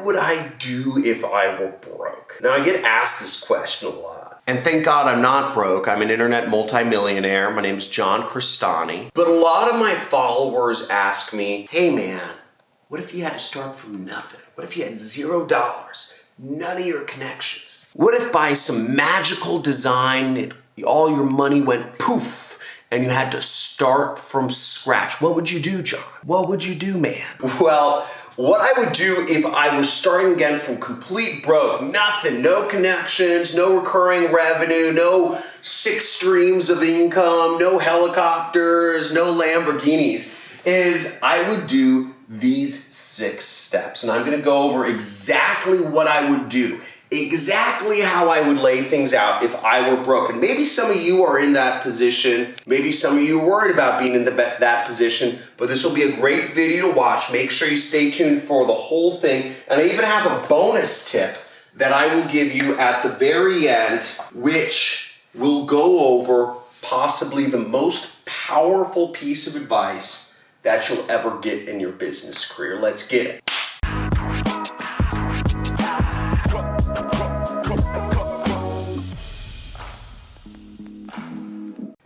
would I do if I were broke? Now, I get asked this question a lot. And thank God I'm not broke. I'm an internet multimillionaire. My name's John Crestani. But a lot of my followers ask me, hey man, what if you had to start from nothing? What if you had $0? None of your connections? What if by some magical design, all your money went poof and you had to start from scratch? What would you do, John? What would you do, man? Well, what I would do if I was starting again from complete broke, nothing, no connections, no recurring revenue, no 6 streams of income, no helicopters, no Lamborghinis, is I would do these 6 steps. And I'm gonna go over exactly what I would do, exactly how I would lay things out if I were broke. And maybe some of you are in that position. Maybe some of you are worried about being in that position, but this will be a great video to watch. Make sure you stay tuned for the whole thing. And I even have a bonus tip that I will give you at the very end, which will go over possibly the most powerful piece of advice that you'll ever get in your business career. Let's get it.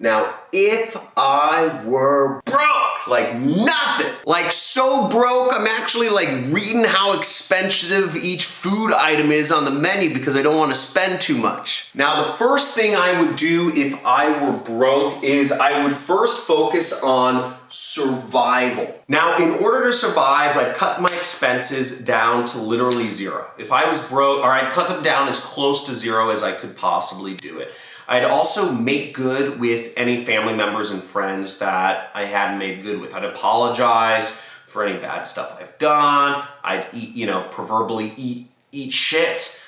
Now, if I were broke, like nothing, like so broke, I'm actually like reading how expensive each food item is on the menu because I don't want to spend too much. Now, the first thing I would do if I were broke is I would first focus on survival. Now, in order to survive, I'd cut my expenses down to literally 0. If I was broke, or I'd cut them down as close to 0 as I could possibly do it. I'd also make good with any family members and friends that I hadn't made good with. I'd apologize for any bad stuff I've done. I'd eat, proverbially eat shit,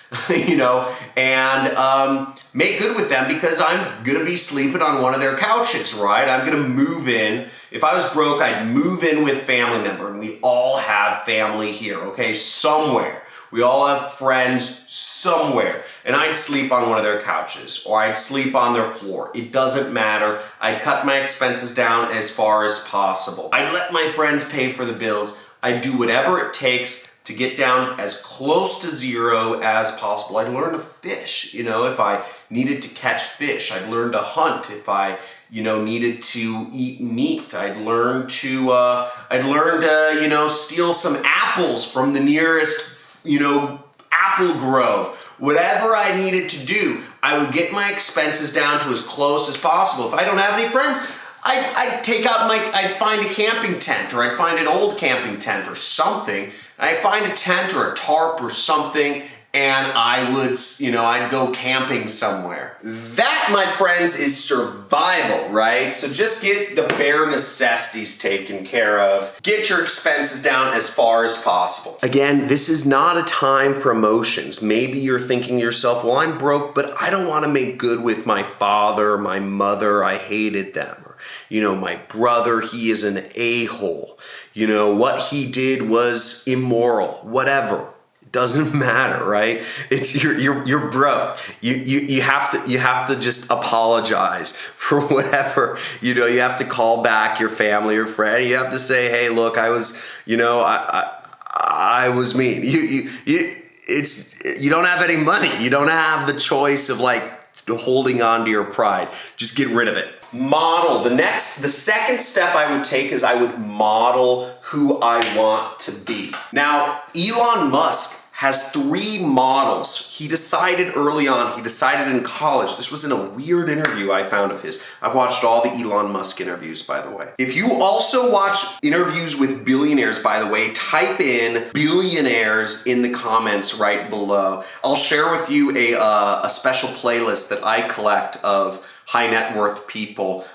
and make good with them because I'm gonna be sleeping on one of their couches, right? I'm gonna move in. If I was broke, I'd move in with family member, and we all have family here, okay? Somewhere. We all have friends somewhere, and I'd sleep on one of their couches, or I'd sleep on their floor. It doesn't matter. I'd cut my expenses down as far as possible. I'd let my friends pay for the bills. I'd do whatever it takes to get down as close to 0 as possible. I'd learn to fish, if I needed to catch fish. I'd learn to hunt if I needed to eat meat. I'd learn to steal some apples from the nearest apple grove. Whatever I needed to do, I would get my expenses down to as close as possible. If I don't have any friends, I'd find a camping tent, or I'd find an old camping tent or something. I'd find a tent or a tarp or something, and I would, I'd go camping somewhere. That, my friends, is survival, right? So just get the bare necessities taken care of. Get your expenses down as far as possible. Again, this is not a time for emotions. Maybe you're thinking to yourself, well, I'm broke, but I don't want to make good with my father, my mother. I hated them. My brother, he is an a-hole. What he did was immoral, whatever. Doesn't matter, right? It's you're broke. You have to just apologize for whatever. You have to call back your family or friend. You have to say, hey, look, I was was mean. You don't have any money. You don't have the choice of holding on to your pride. Just get rid of it. Model. The second step I would take is I would model who I want to be. Now, Elon Musk has 3 models. He decided early on, he decided in college, this was in a weird interview I found of his. I've watched all the Elon Musk interviews, by the way. If you also watch interviews with billionaires, by the way, type in billionaires in the comments right below. I'll share with you a special playlist that I collect of high net worth people,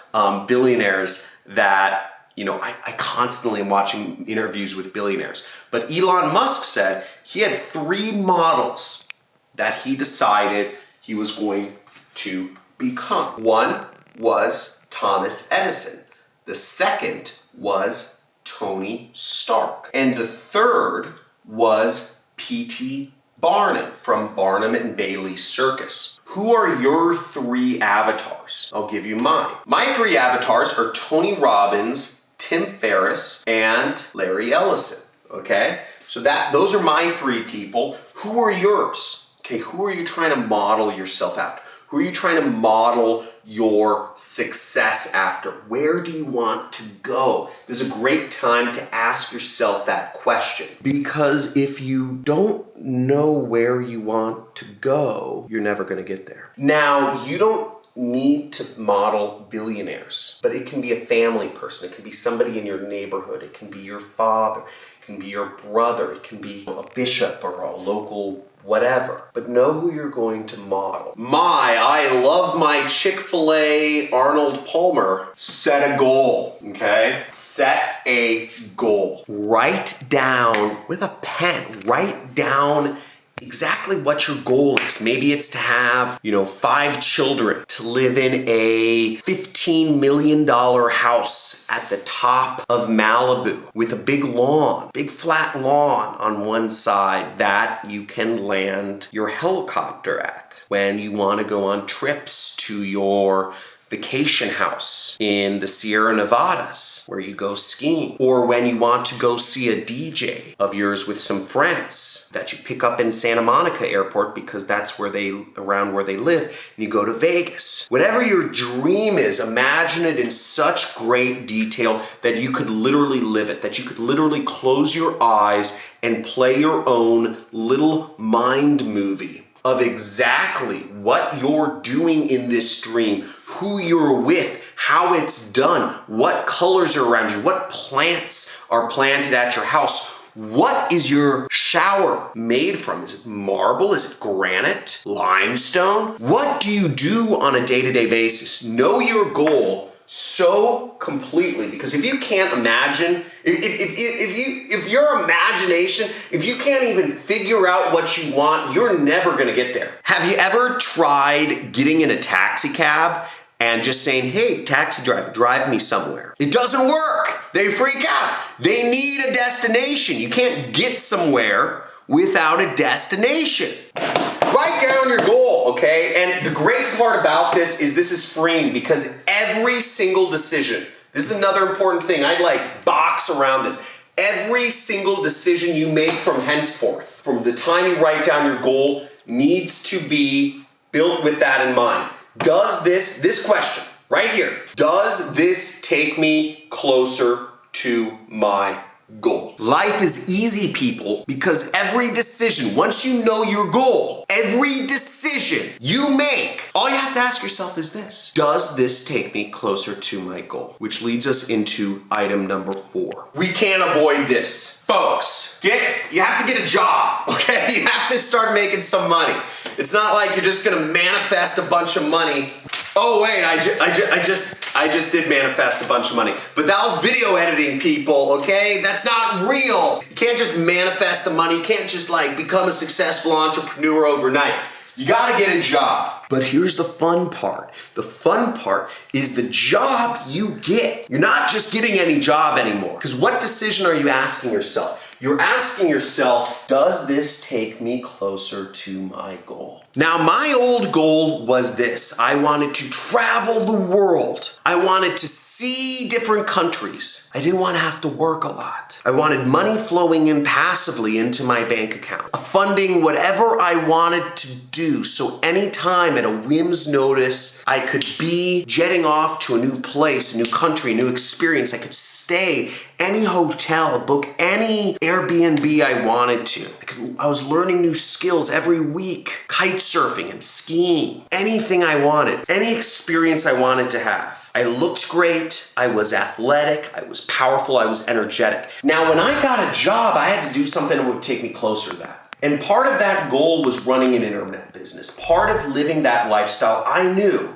billionaires that I constantly am watching interviews with billionaires. But Elon Musk said he had 3 models that he decided he was going to become. One was Thomas Edison. The second was Tony Stark. And the third was P.T. Barnum from Barnum and Bailey Circus. Who are your 3 avatars? I'll give you mine. My 3 avatars are Tony Robbins, Tim Ferriss, and Larry Ellison, okay? So those are my 3 people. Who are yours? Okay, who are you trying to model yourself after? Who are you trying to model your success after? Where do you want to go? This is a great time to ask yourself that question. Because if you don't know where you want to go, you're never going to get there. Now, you don't need to model billionaires, but it can be a family person. It can be somebody in your neighborhood. It can be your father. It can be your brother. It can be a bishop or a local whatever. But know who you're going to model. I love my Chick-fil-A Arnold Palmer. Set a goal, okay? Set a goal. Write down with a pen, write down exactly what your goal is. Maybe it's to have, 5 children, to live in a $15 million house at the top of Malibu with a big lawn, big flat lawn on one side that you can land your helicopter at when you want to go on trips to your vacation house in the Sierra Nevadas where you go skiing, or when you want to go see a DJ of yours with some friends that you pick up in Santa Monica Airport because that's around where they live, and you go to Vegas. Whatever your dream is, imagine it in such great detail that you could literally live it, that you could literally close your eyes and play your own little mind movie of exactly what you're doing in this dream, who you're with, how it's done, what colors are around you, what plants are planted at your house. What is your shower made from? Is it marble? Is it granite? Limestone? What do you do on a day-to-day basis? Know your goal so completely, because if you can't imagine, if your imagination, if you can't even figure out what you want, you're never going to get there. Have you ever tried getting in a taxi cab and just saying, hey, taxi driver, drive me somewhere? It doesn't work. They freak out. They need a destination. You can't get somewhere without a destination. Write down your goal, okay? And the great part about this is freeing, because every single decision, this is another important thing, I'd box around this. Every single decision you make from henceforth, from the time you write down your goal, needs to be built with that in mind. Does this question right here, does this take me closer to my goal? Life is easy, people, because every decision, once you know your goal, every decision you make, all you have to ask yourself is this: does this take me closer to my goal? Which leads us into item number 4. We can't avoid this. Folks, you have to get a job, okay? You have to start making some money. It's not like you're just gonna manifest a bunch of money. Oh wait, I just did manifest a bunch of money. But that was video editing, people, okay? That's not real. You can't just manifest the money. You can't just become a successful entrepreneur overnight. You gotta get a job. But here's the fun part. The fun part is the job you get. You're not just getting any job anymore. Because what decision are you asking yourself? You're asking yourself, does this take me closer to my goal? Now, my old goal was this. I wanted to travel the world. I wanted to see different countries. I didn't want to have to work a lot. I wanted money flowing in passively into my bank account, funding whatever I wanted to do. So anytime at a whim's notice, I could be jetting off to a new place, a new country, a new experience. I could stay any hotel, book any Airbnb I wanted to. I was learning new skills every week. Kite surfing and skiing. Anything I wanted. Any experience I wanted to have. I looked great. I was athletic. I was powerful. I was energetic. Now, when I got a job, I had to do something that would take me closer to that. And part of that goal was running an internet business. Part of living that lifestyle I knew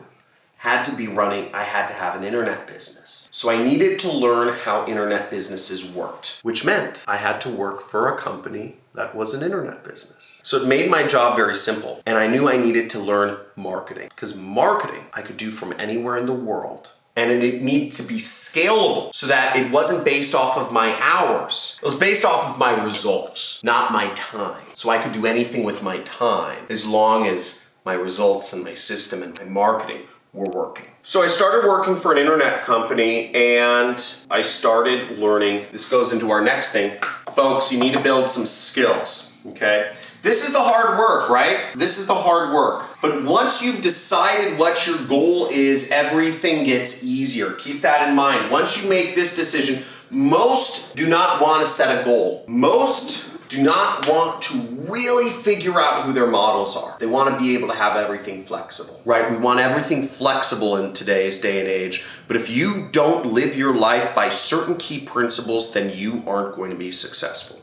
had to be running, I had to have an internet business. So I needed to learn how internet businesses worked, which meant I had to work for a company that was an internet business. So it made my job very simple. And I knew I needed to learn marketing, because marketing I could do from anywhere in the world. And it needed to be scalable so that it wasn't based off of my hours. It was based off of my results, not my time. So I could do anything with my time as long as my results and my system and my marketing were working. So I started working for an internet company, and I started learning, this goes into our next thing, Folks, you need to build some skills, okay? This is the hard work, right? This is the hard work. But once you've decided what your goal is, everything gets easier. Keep that in mind. Once you make this decision, most do not want to set a goal. Most do not want to really figure out who their models are. They want to be able to have everything flexible, right? We want everything flexible in today's day and age. But if you don't live your life by certain key principles, then you aren't going to be successful.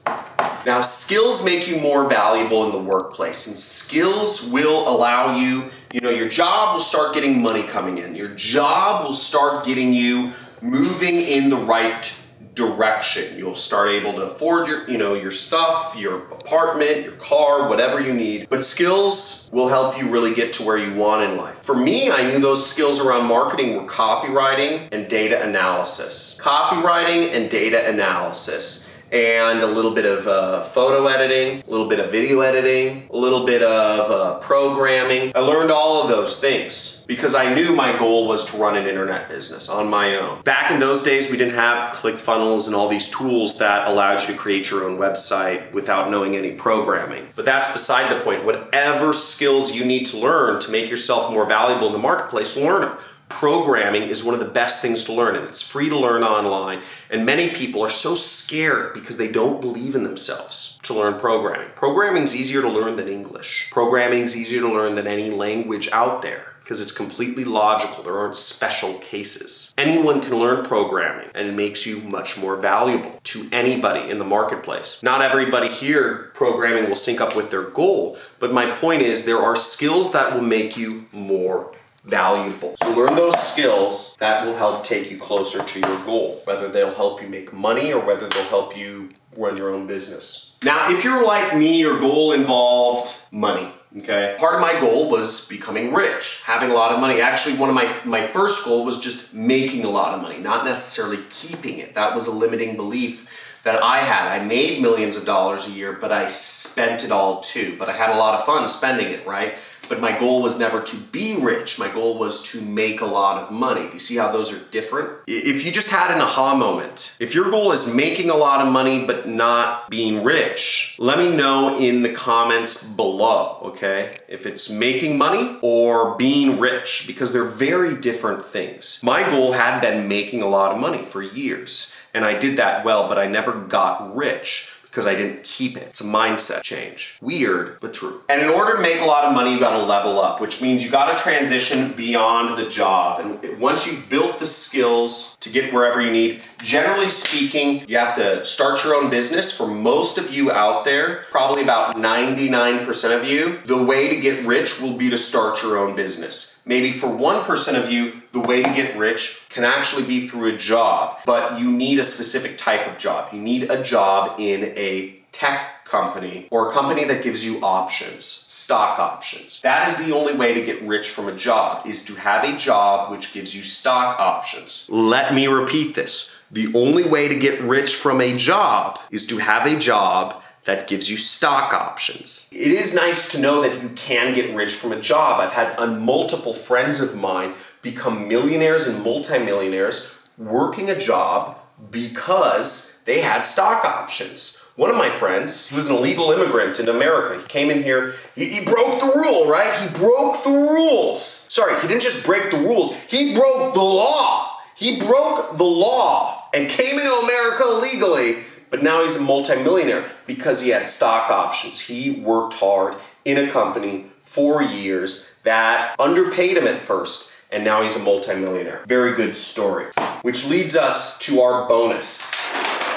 Now, skills make you more valuable in the workplace, and skills will allow you, your job will start getting money coming in. Your job will start getting you moving in the right direction. You'll start able to afford your stuff, your apartment, your car, whatever you need. But skills will help you really get to where you want in life. For me, I knew those skills around marketing were copywriting and data analysis. Copywriting and data analysis. And a little bit of photo editing, a little bit of video editing, a little bit of programming. I learned all of those things because I knew my goal was to run an internet business on my own. Back in those days, we didn't have ClickFunnels and all these tools that allowed you to create your own website without knowing any programming. But that's beside the point. Whatever skills you need to learn to make yourself more valuable in the marketplace, learn them. Programming is one of the best things to learn, and it's free to learn online. And many people are so scared because they don't believe in themselves to learn programming. Programming is easier to learn than English. Programming is easier to learn than any language out there because it's completely logical. There aren't special cases. Anyone can learn programming, and it makes you much more valuable to anybody in the marketplace. Not everybody here programming will sync up with their goal, but my point is there are skills that will make you more valuable. So learn those skills that will help take you closer to your goal, whether they'll help you make money or whether they'll help you run your own business. Now, if you're like me, your goal involved money, okay? Part of my goal was becoming rich, having a lot of money. Actually, one of my first goal was just making a lot of money, not necessarily keeping it. That was a limiting belief that I had. I made millions of dollars a year, but I spent it all too. But I had a lot of fun spending it, right? But my goal was never to be rich. My goal was to make a lot of money. Do you see how those are different? If you just had an aha moment, if your goal is making a lot of money but not being rich, let me know in the comments below, okay? If it's making money or being rich, because they're very different things. My goal had been making a lot of money for years, and I did that well, but I never got rich because I didn't keep it. It's a mindset change. Weird, but true. And in order to make a lot of money, you gotta level up, which means you gotta transition beyond the job. And once you've built the skills to get wherever you need, generally speaking, you have to start your own business. For most of you out there, probably about 99% of you, the way to get rich will be to start your own business. Maybe for 1% of you, the way to get rich can actually be through a job, but you need a specific type of job. You need a job in a tech company or a company that gives you options, stock options. That is the only way to get rich from a job, is to have a job which gives you stock options. Let me repeat this. The only way to get rich from a job is to have a job that gives you stock options. It is nice to know that you can get rich from a job. I've had multiple friends of mine become millionaires and multimillionaires working a job because they had stock options. One of my friends, he was an illegal immigrant in America. He came in here, he broke the rule, right? He broke the rules. Sorry, he didn't just break the rules, he broke the law. He broke the law and came into America illegally. But now he's a multimillionaire because he had stock options. He worked hard in a company for years that underpaid him at first, and now he's a multimillionaire. Very good story. Which leads us to our bonus.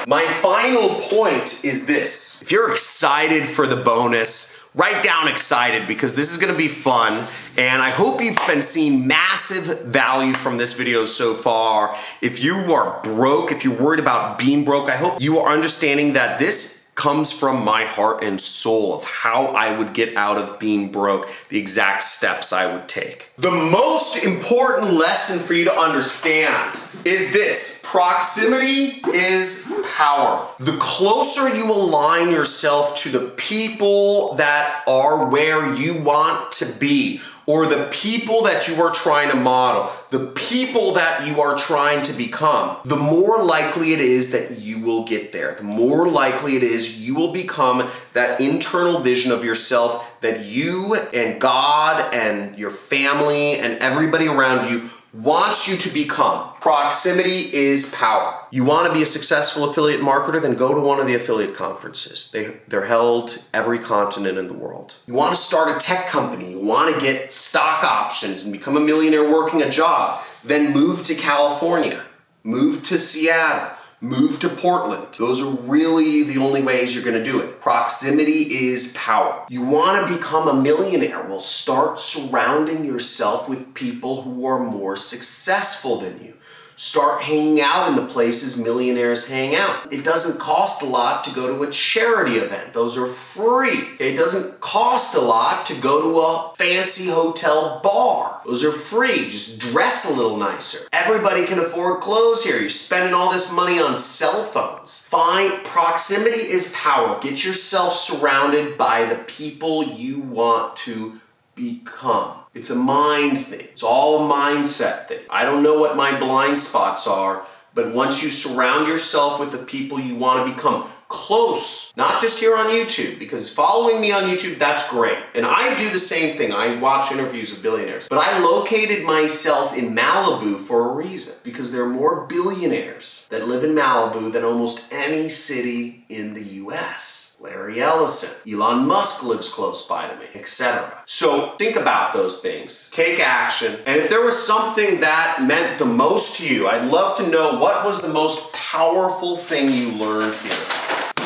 My final point is this. If you're excited for the bonus, write down excited, because this is gonna be fun, and I hope you've been seeing massive value from this video so far. If you are broke, if you're worried about being broke, I hope you are understanding that this comes from my heart and soul of how I would get out of being broke, the exact steps I would take. The most important lesson for you to understand is this: proximity is power. The closer you align yourself to the people that are where you want to be, or the people that you are trying to model, the people that you are trying to become, the more likely it is that you will get there. The more likely it is you will become that internal vision of yourself that you and God and your family and everybody around you wants you to become. Proximity is power. You want to be a successful affiliate marketer? Then go to one of the affiliate conferences. They're held every continent in the world. You want to start a tech company? You want to get stock options and become a millionaire working a job? Then move to California, move to Seattle, move to Portland. Those are really the only ways you're going to do it. Proximity is power. You want to become a millionaire? Well, start surrounding yourself with people who are more successful than you. Start hanging out in the places millionaires hang out. It doesn't cost a lot to go to a charity event. Those are free. It doesn't cost a lot to go to a fancy hotel bar. Those are free. Just dress a little nicer. Everybody can afford clothes here. You're spending all this money on cell phones. Fine. Proximity is power. Get yourself surrounded by the people you want to become. It's a mind thing. It's all a mindset thing. I don't know what my blind spots are, but once you surround yourself with the people you want to become close, not just here on YouTube, because following me on YouTube, that's great. And I do the same thing. I watch interviews of billionaires. But I located myself in Malibu for a reason, because there are more billionaires that live in Malibu than almost any city in the US. Larry Ellison, Elon Musk lives close by to me, etc. So think about those things. Take action. And if there was something that meant the most to you, I'd love to know what was the most powerful thing you learned here.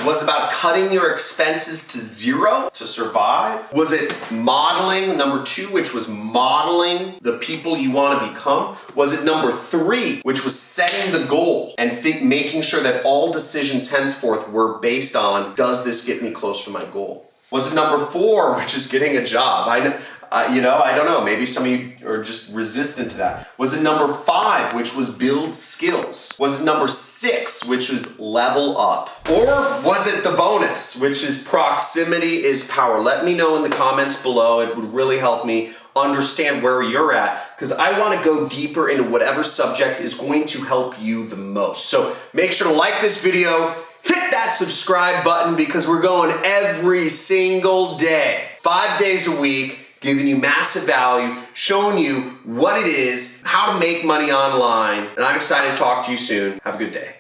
Was it about cutting your expenses to zero to survive? Was it modeling, number 2, which was modeling the people you want to become? Was it number 3, which was setting the goal and making sure that all decisions henceforth were based on, does this get me closer to my goal? Was it number 4, which is getting a job? I don't know, maybe some of you are just resistant to that. Was it number 5, which was build skills? Was it number 6, which was level up? Or was it the bonus, which is proximity is power? Let me know in the comments below. It would really help me understand where you're at, because I want to go deeper into whatever subject is going to help you the most. So make sure to like this video, hit that subscribe button, because we're going every single day, 5 days a week, giving you massive value, showing you what it is, how to make money online. And I'm excited to talk to you soon. Have a good day.